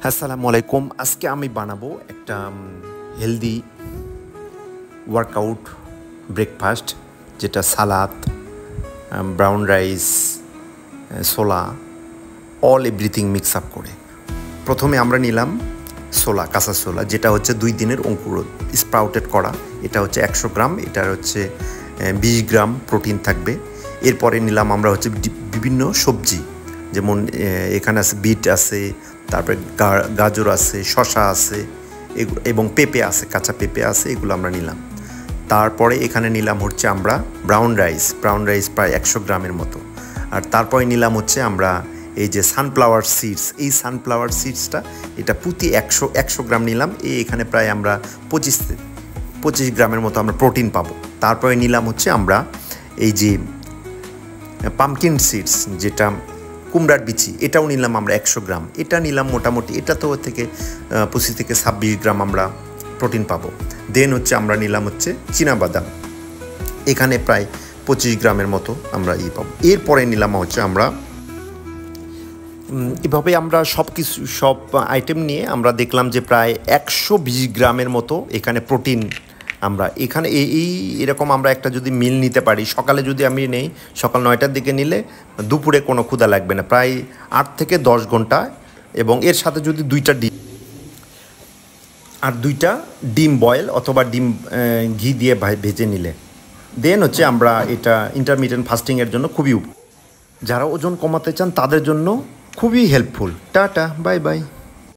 আসসালামু আলাইকুম। আজকে আমি বানাবো একটা হেলদি ওয়ার্কআউট ব্রেকফাস্ট, যেটা সালাদ, ব্রাউন রাইস, ছোলা, অল এভরিথিং মিক্স আপ করে। প্রথমে আমরা নিলাম ছোলা, কাঁচা ছোলা, যেটা হচ্ছে 2 দিনের অঙ্কুর স্প্রাউটেড করা। এটা হচ্ছে 100 গ্রাম, এটার হচ্ছে 20 গ্রাম প্রোটিন থাকবে। এরপরে নিলাম আমরা হচ্ছে বিভিন্ন সবজি, যেমন এখানে আছে বিট আছে, তারপরে গাজর আছে, শসা আছে, এবং পেঁপে আছে, কাঁচা পেঁপে আছে, এগুলো আমরা নিলাম। তারপরে এখানে নিলাম হচ্ছে আমরা ব্রাউন রাইস প্রায় 100 গ্রামের মতো। আর তারপরে নিলাম হচ্ছে আমরা এই যে সানফ্লাওয়ার সিডস, এই সানফ্লাওয়ার সিডসটা এটা প্রতি 100 গ্রাম নিলাম। এখানে প্রায় আমরা 25 গ্রামের মতো আমরা প্রোটিন পাবো। তারপরে নিলাম হচ্ছে আমরা এই যে পামকিন সিডস, যেটা কুমড়ার বিচি, এটাও নিলাম আমরা 100 গ্রাম। এটা নিলাম মোটামুটি, এটা তো থেকে 25 থেকে 26 গ্রাম আমরা প্রোটিন পাবো। দেন হচ্ছে আমরা নিলাম হচ্ছে চীনাবাদাম, এখানে প্রায় 25 গ্রামের মতো আমরা পাবো। এরপরে নিলাম হচ্ছে আমরা এভাবে আমরা সব আইটেম নিয়ে আমরা দেখলাম যে প্রায় 120 গ্রামের মতো এখানে প্রোটিন আমরা এখানে এরকম আমরা একটা যদি মিল নিতে পারি, সকালে যদি আমি নেই, সকাল 9টার দিকে নিলে দুপুরে কোনো ক্ষুধা লাগবে না, প্রায় 8 থেকে 10 ঘন্টা। এবং এর সাথে যদি 2টা ডিম বয়েল অথবা ডিম ঘি দিয়ে ভেজে নিলে, দেন হচ্ছে আমরা এটা ইন্টারমিডিয়েন্ট ফাস্টিংয়ের জন্য খুবই, যারা ওজন কমাতে চান তাদের জন্য খুবই হেল্পফুল। Tata, bye bye.